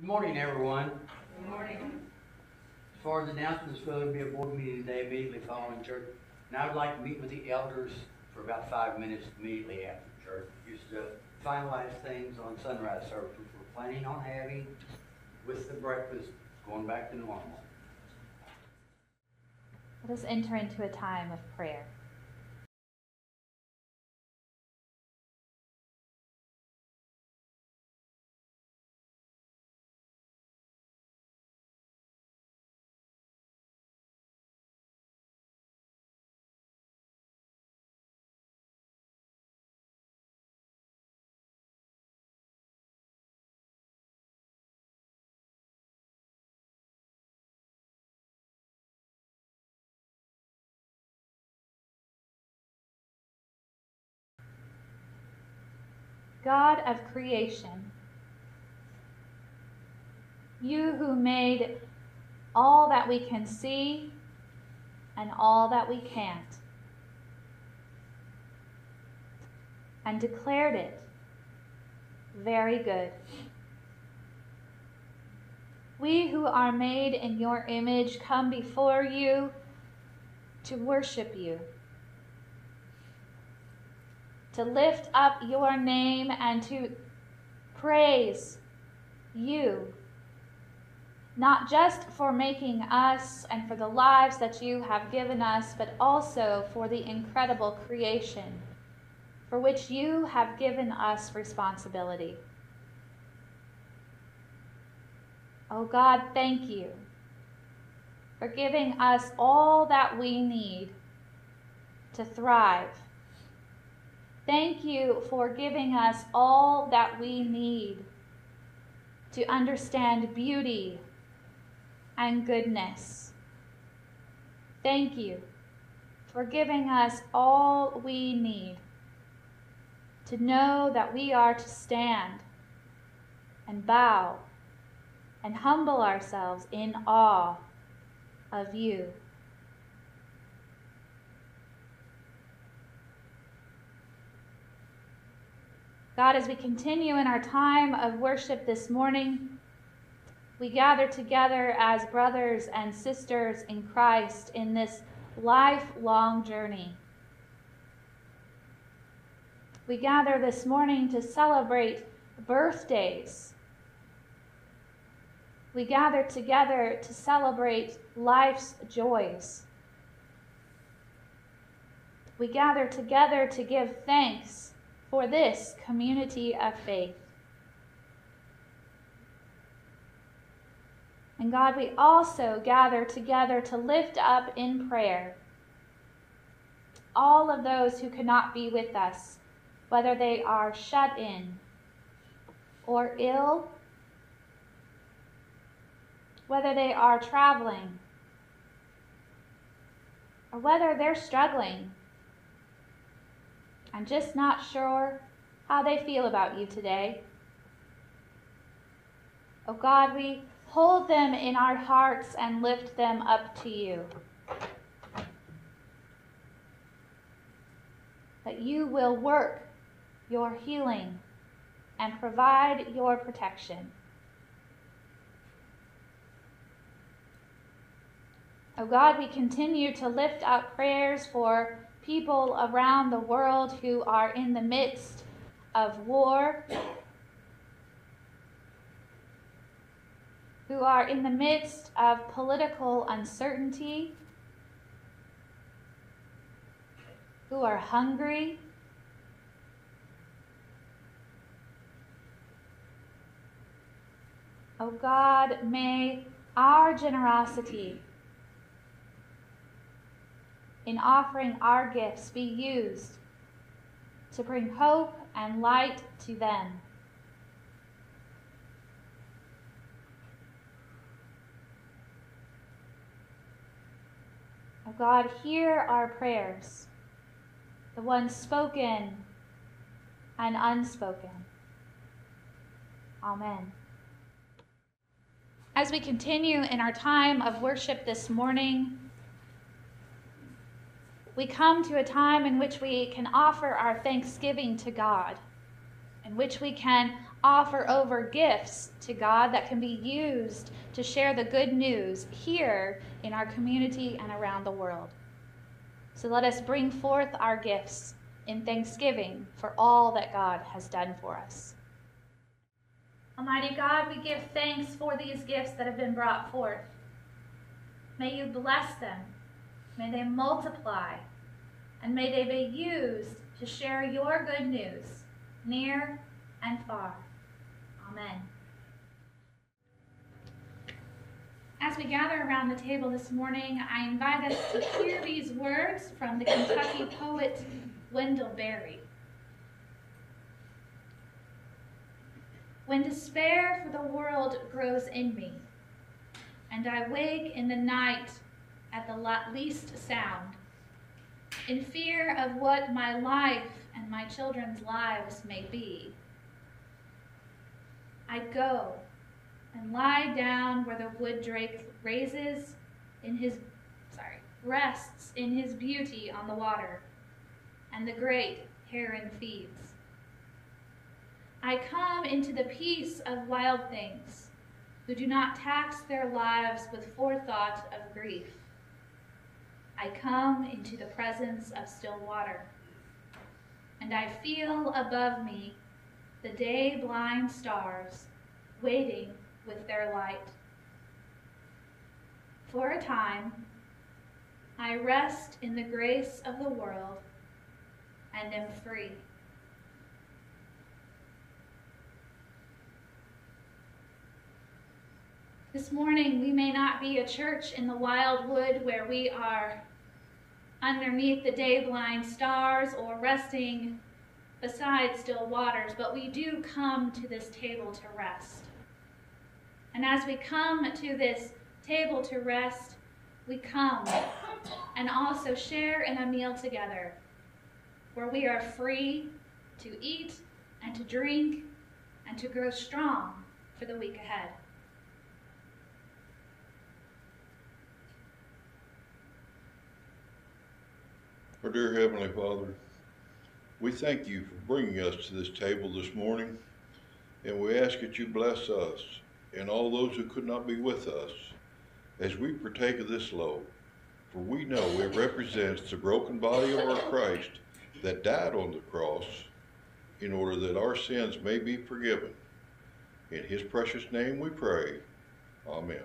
Good morning, everyone. Good morning. As far as announcements go, there'll be a board meeting today immediately following church. And I would like to meet with the elders for about 5 minutes immediately after church, just to finalize things on sunrise service, which we're planning on having with the breakfast going back to normal. Let us enter into a time of prayer. God of creation, you who made all that we can see and all that we can't, and declared it very good. We who are made in your image come before you to worship you, to lift up your name and to praise you, not just for making us and for the lives that you have given us, but also for the incredible creation for which you have given us responsibility. Oh God, thank you for giving us all that we need to thrive. Thank you for giving us all that we need to understand beauty and goodness. Thank you for giving us all we need to know that we are to stand and bow and humble ourselves in awe of you. God, as we continue in our time of worship this morning, we gather together as brothers and sisters in Christ in this lifelong journey. We gather this morning to celebrate birthdays. We gather together to celebrate life's joys. We gather together to give thanks for this community of faith. And God, we also gather together to lift up in prayer all of those who cannot be with us, whether they are shut in or ill, whether they are traveling, or whether they're struggling and just not sure how they feel about you today. Oh God, we hold them in our hearts and lift them up to you, that you will work your healing and provide your protection. Oh God, we continue to lift up prayers for people around the world who are in the midst of war, who are in the midst of political uncertainty, who are hungry, oh God, may our generosity in offering our gifts be used to bring hope and light to them. Oh God, hear our prayers, the ones spoken and unspoken. Amen. As we continue in our time of worship this morning, we come to a time in which we can offer our thanksgiving to God. in which we can offer over gifts to God that can be used to share the good news here in our community and around the world. So let us bring forth our gifts in thanksgiving for all that God has done for us. Almighty God, we give thanks for these gifts that have been brought forth. May you bless them. May they multiply. And may they be used to share your good news, near and far. Amen. As we gather around the table this morning, I invite us to hear these words from the Kentucky poet Wendell Berry. When despair for the world grows in me, and I wake in the night at the least sound, in fear of what my life and my children's lives may be, I go and lie down where the wood drake rests in his beauty on the water, and the great heron feeds. I come into the peace of wild things, who do not tax their lives with forethought of grief. I come into the presence of still water, and I feel above me the day-blind stars waiting with their light. For a time, I rest in the grace of the world and am free. This morning, we may not be a church in the wild wood where we are underneath the day-blind stars or resting beside still waters, but we do come to this table to rest. And as we come to this table to rest, we come and also share in a meal together where we are free to eat and to drink and to grow strong for the week ahead. Our dear Heavenly Father, we thank you for bringing us to this table this morning, and we ask that you bless us and all those who could not be with us as we partake of this loaf, for we know it represents the broken body of our Christ that died on the cross in order that our sins may be forgiven. In his precious name we pray. Amen.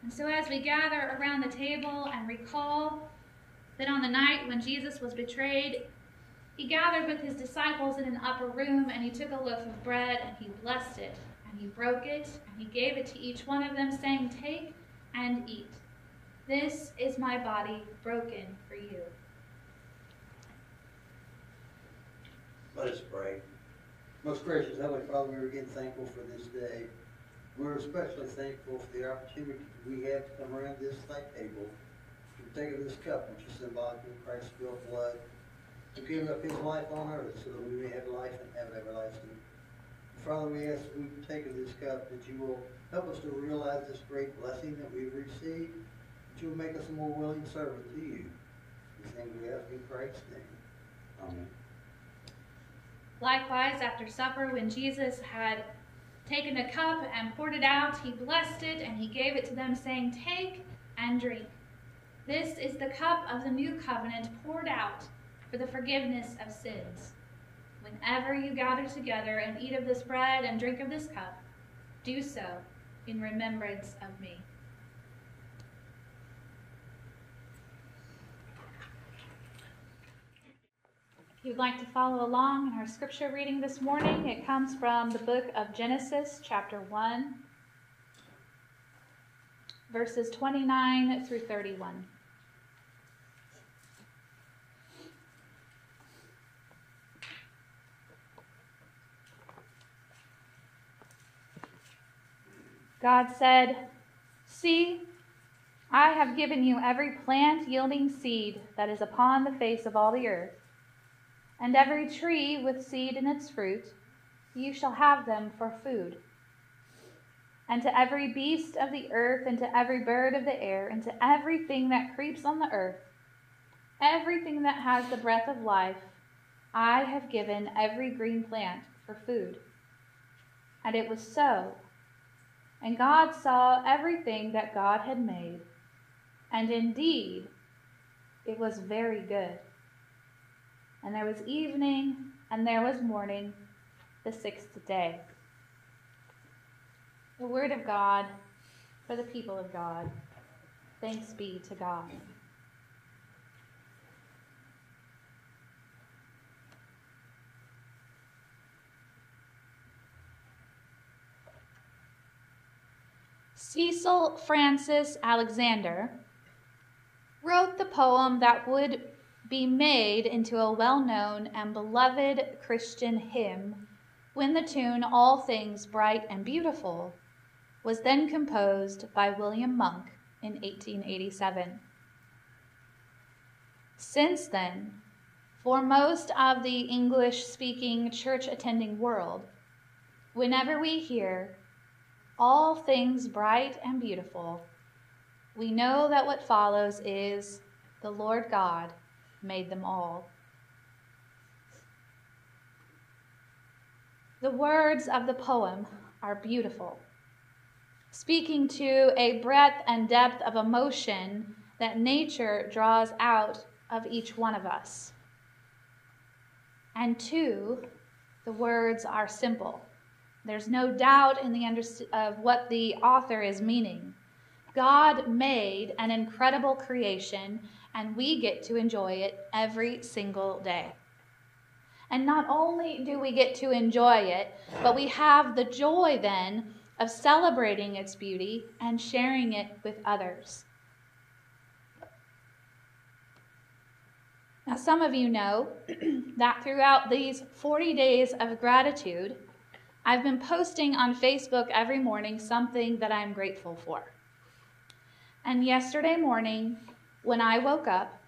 And so as we gather around the table and recall that on the night when Jesus was betrayed, he gathered with his disciples in an upper room, and he took a loaf of bread and he blessed it, and he broke it, and he gave it to each one of them, saying, "Take and eat. This is my body broken for you." Let us pray. Most gracious Heavenly Father, we're again thankful for this day. We're especially thankful for the opportunity we have to come around this table to take of this cup, which is symbolic of Christ's spilled blood, to give up his life on earth so that we may have life and have everlasting. Father, we ask that we take of this cup, that you will help us to realize this great blessing that we've received, that you will make us a more willing servant to you. These things we ask in Christ's name. Amen. Likewise, after supper, when Jesus had taken a cup and poured it out, he blessed it and he gave it to them, saying, "Take and drink. This is the cup of the new covenant poured out for the forgiveness of sins. Whenever you gather together and eat of this bread and drink of this cup, do so in remembrance of me." If you'd like to follow along in our scripture reading this morning, it comes from the book of Genesis, chapter 1, verses 29 through 31. God said, "See, I have given you every plant yielding seed that is upon the face of all the earth, and every tree with seed in its fruit, you shall have them for food. And to every beast of the earth, and to every bird of the air, and to everything that creeps on the earth, everything that has the breath of life, I have given every green plant for food." And it was so. And God saw everything that God had made, and indeed it was very good. And there was evening, and there was morning, the sixth day. The word of God for the people of God. Thanks be to God. Cecil Francis Alexander wrote the poem that would be made into a well-known and beloved Christian hymn when the tune "All Things Bright and Beautiful" was then composed by William Monk in 1887. Since then, for most of the English-speaking church-attending world, whenever we hear "all things bright and beautiful," we know that what follows is the Lord God made them all. The words of the poem are beautiful, speaking to a breadth and depth of emotion that nature draws out of each one of us. And two, the words are simple. There's no doubt in of what the author is meaning. God made an incredible creation, and we get to enjoy it every single day. And not only do we get to enjoy it, but we have the joy then of celebrating its beauty and sharing it with others. Now, some of you know that throughout these 40 days of gratitude, I've been posting on Facebook every morning something that I'm grateful for. And yesterday morning, when I woke up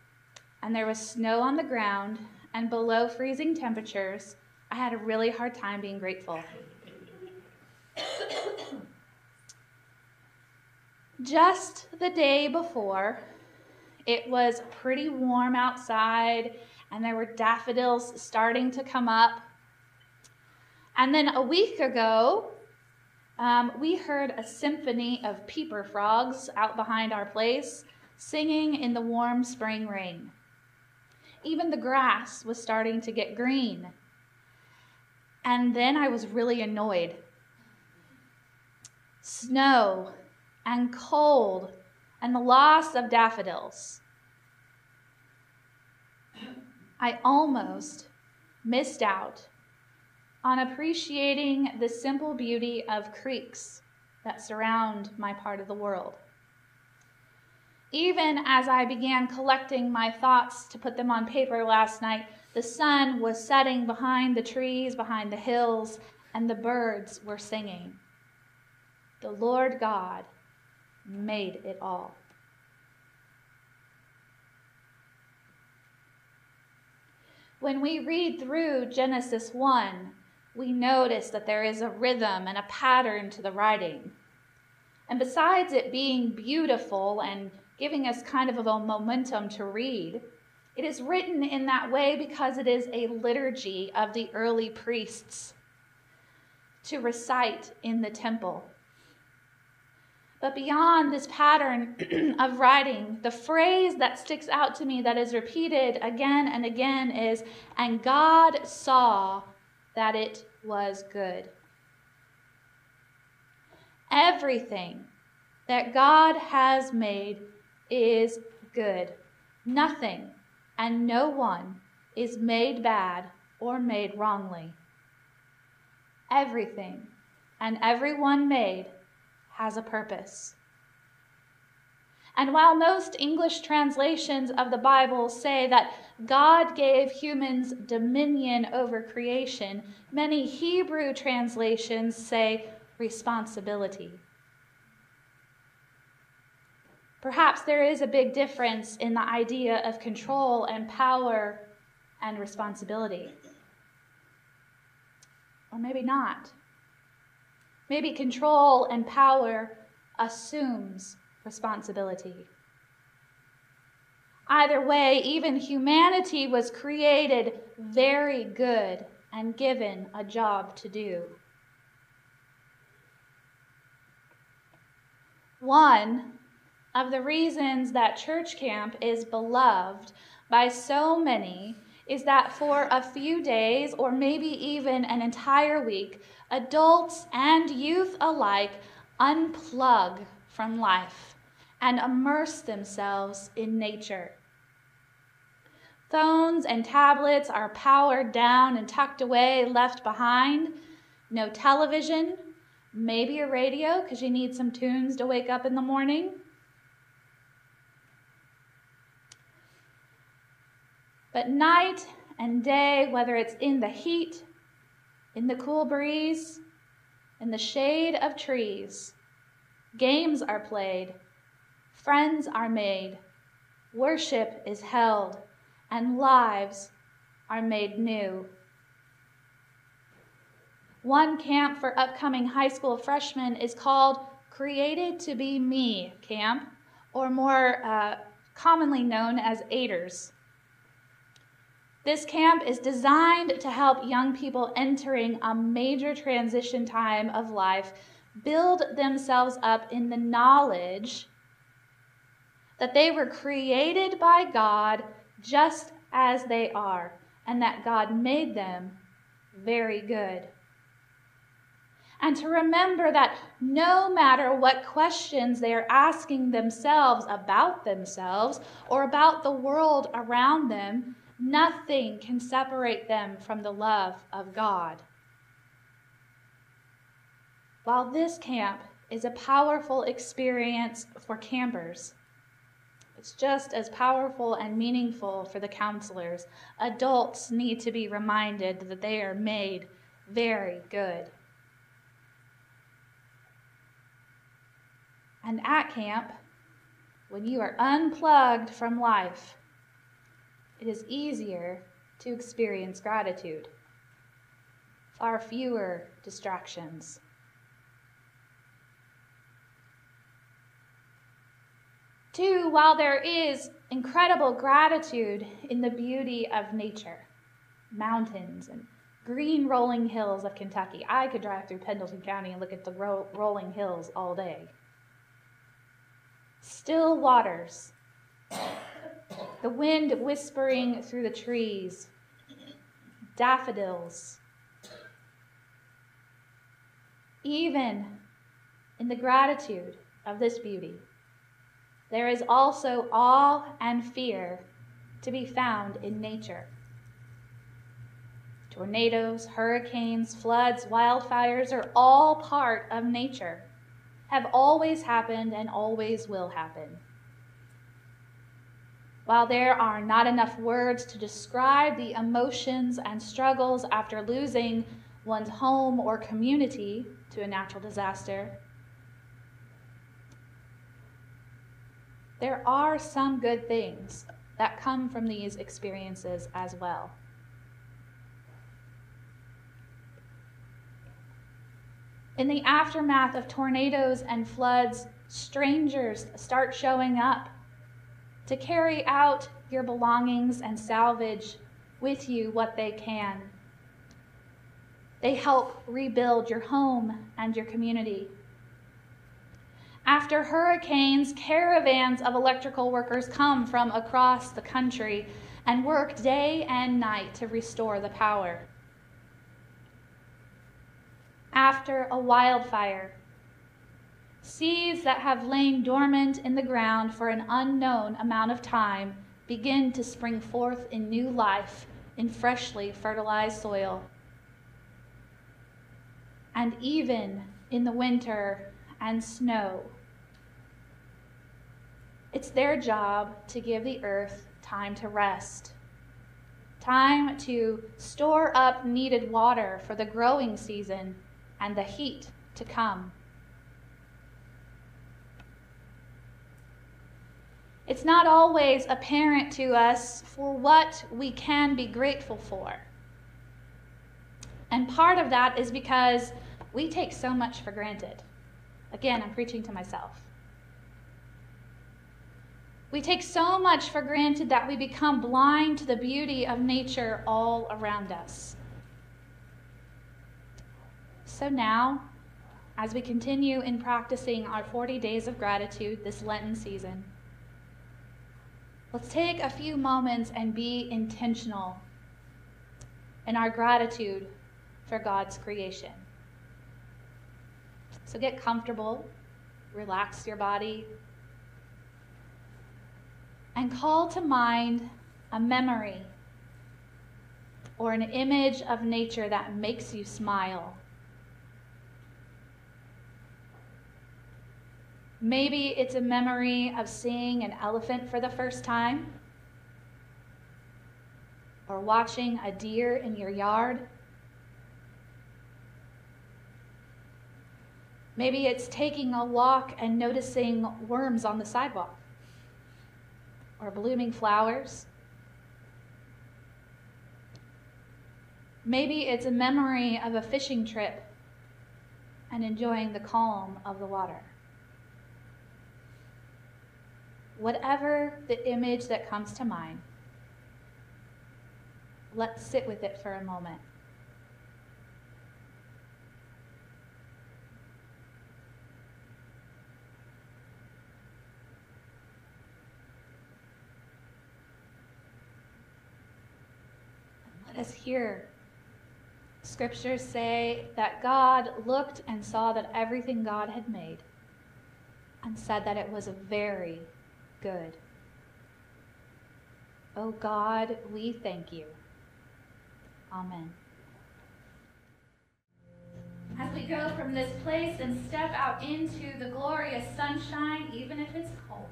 and there was snow on the ground and below freezing temperatures, I had a really hard time being grateful. Just the day before, it was pretty warm outside and there were daffodils starting to come up. And then a week ago, we heard a symphony of peeper frogs out behind our place, singing in the warm spring rain. Even the grass was starting to get green. And then I was really annoyed. Snow and cold and the loss of daffodils. I almost missed out on appreciating the simple beauty of creeks that surround my part of the world. Even as I began collecting my thoughts to put them on paper last night, the sun was setting behind the trees, behind the hills, and the birds were singing. The Lord God made it all. When we read through Genesis 1, we notice that there is a rhythm and a pattern to the writing. And besides it being beautiful and giving us kind of a momentum to read, it is written in that way because it is a liturgy of the early priests to recite in the temple. But beyond this pattern of writing, the phrase that sticks out to me that is repeated again and again is, "And God saw that it was good." Everything that God has made is good. Nothing and no one is made bad or made wrongly. Everything and everyone made has a purpose. And while most English translations of the Bible say that God gave humans dominion over creation, many Hebrew translations say responsibility. Perhaps there is a big difference in the idea of control and power and responsibility. Or maybe not. Maybe control and power assumes responsibility. Either way, even humanity was created very good and given a job to do. One of the reasons that church camp is beloved by so many is that for a few days, or maybe even an entire week, adults and youth alike unplug from life and immerse themselves in nature. Phones and tablets are powered down and tucked away, left behind. No television, maybe a radio because you need some tunes to wake up in the morning. But night and day, whether it's in the heat, in the cool breeze, in the shade of trees, games are played, friends are made, worship is held, and lives are made new. One camp for upcoming high school freshmen is called Created to Be Me Camp, or more commonly known as AIDERS. This camp is designed to help young people entering a major transition time of life build themselves up in the knowledge that they were created by God just as they are, and that God made them very good. And to remember that no matter what questions they are asking themselves or about the world around them, nothing can separate them from the love of God. While this camp is a powerful experience for campers, it's just as powerful and meaningful for the counselors. Adults need to be reminded that they are made very good. And at camp, when you are unplugged from life, it is easier to experience gratitude. Far fewer distractions. Two, while there is incredible gratitude in the beauty of nature, mountains and green rolling hills of Kentucky. I could drive through Pendleton County and look at the rolling hills all day. Still waters, the wind whispering through the trees, daffodils. Even in the gratitude of this beauty, there is also awe and fear to be found in nature. Tornadoes, hurricanes, floods, wildfires are all part of nature, have always happened and always will happen. While there are not enough words to describe the emotions and struggles after losing one's home or community to a natural disaster, there are some good things that come from these experiences as well. In the aftermath of tornadoes and floods, strangers start showing up to carry out your belongings and salvage with you what they can. They help rebuild your home and your community. After hurricanes, caravans of electrical workers come from across the country and work day and night to restore the power. After a wildfire, seeds that have lain dormant in the ground for an unknown amount of time begin to spring forth in new life in freshly fertilized soil. And even in the winter and snow, it's their job to give the earth time to rest, time to store up needed water for the growing season and the heat to come. It's not always apparent to us for what we can be grateful for. And part of that is because we take so much for granted. Again, I'm preaching to myself. We take so much for granted that we become blind to the beauty of nature all around us. So now, as we continue in practicing our 40 days of gratitude this Lenten season, let's take a few moments and be intentional in our gratitude for God's creation. So get comfortable, relax your body, and call to mind a memory or an image of nature that makes you smile. Maybe it's a memory of seeing an elephant for the first time, or watching a deer in your yard. Maybe it's taking a walk and noticing worms on the sidewalk, or blooming flowers. Maybe it's a memory of a fishing trip and enjoying the calm of the water. Whatever the image that comes to mind, let's sit with it for a moment. Let us hear. Scriptures say that God looked and saw that everything God had made and said that it was very good. Oh God, we thank you. Amen. As we go from this place and step out into the glorious sunshine, even if it's cold,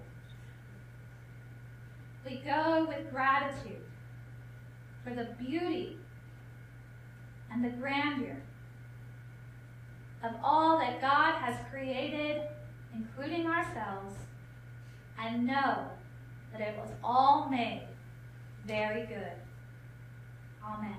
we go with gratitude for the beauty and the grandeur of all that God has created, including ourselves, and know that it was all made very good. Amen.